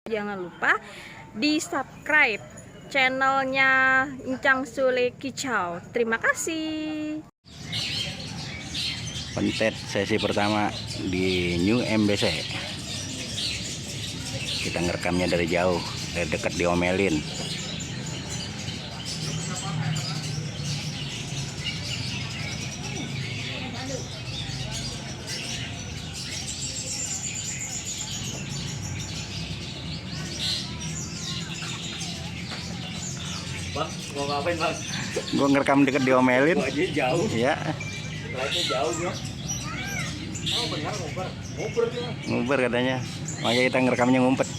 Jangan lupa di subscribe channelnya Incang Sule Kicau. Terima kasih. Pentet sesi pertama di New MBC. Kita ngerekamnya dari jauh, dari dekat diomelin. Bang, mau ngapain bang? Gua ngerekam deket diomelin. Gua aja jauh. Ya. Lainnya jauh bro. Oh benar ngumpet. Ngumpet dia. Nguber katanya. Makanya kita ngerekamnya ngumpet.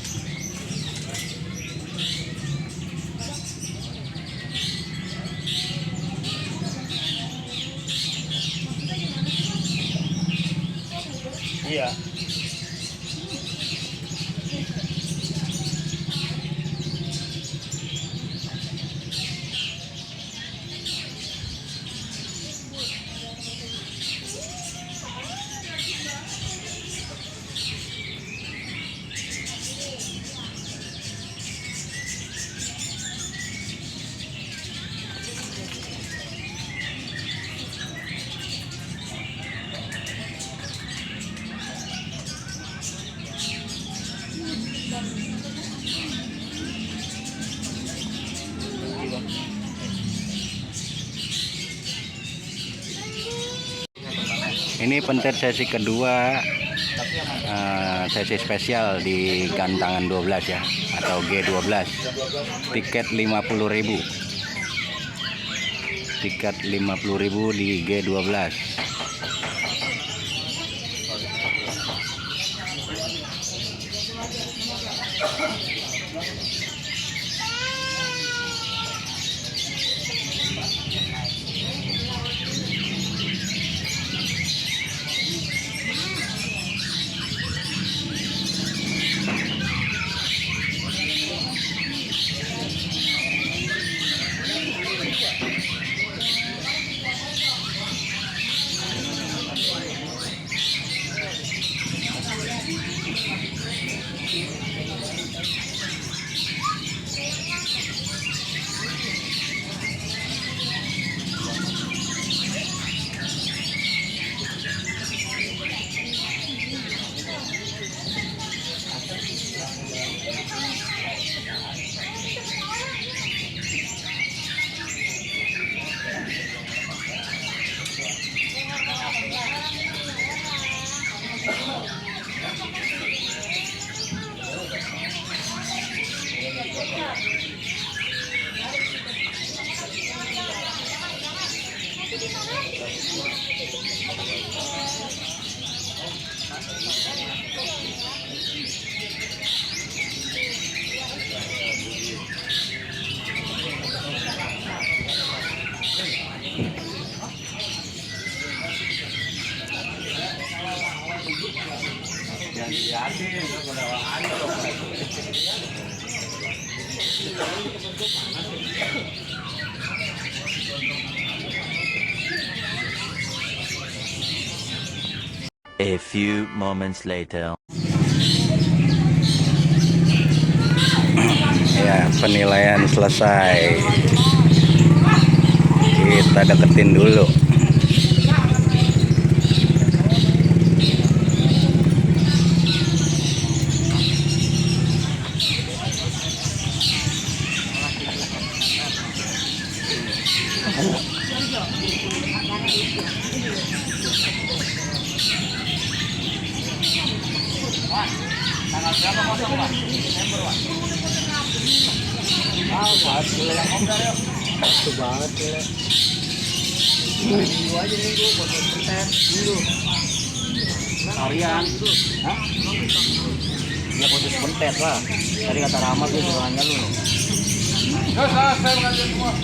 Iya. Ini pentet sesi kedua, sesi spesial di gantangan 12 ya, atau G12. Tiket 50.000. Tiket 50.000 di G12. Yang dilihatin pada ada. A few moments later. Ya, penilaian selesai. Kita deketin dulu. Tanggal berapa kosong pak? Desember pak. Buat gila yang om dah yuk. Itu banget gila. Minggu aja minggu buat pentet minggu. Harian. Hah? Ya khusus pentet lah. Tadi kata Rama tuh suruhannya lu. Saya mengajar semua.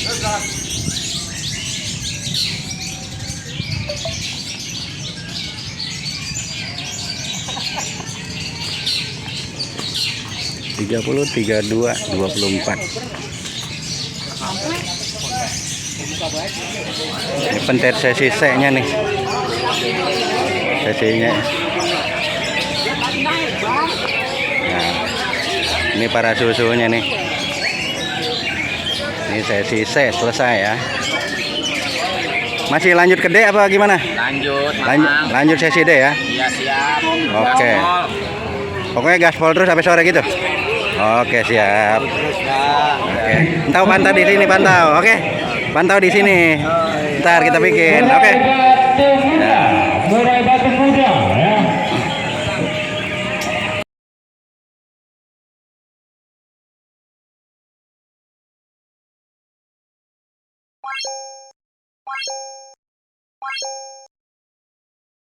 Yes, 30, 32, 24. Ini pentet sesi C nya nih, sesinya. Ini para susunya nih. Ini sesi C selesai ya. Masih lanjut ke D apa gimana? Lanjut, Lanjut sesi D ya. Iya siap. Oke. Pokoknya gaspol terus sampai sore gitu. Oke, siap. Terus Pak. Oke. Pantau di sini, pantau. Oke. Pantau di sini. Ntar kita bikin. Oke.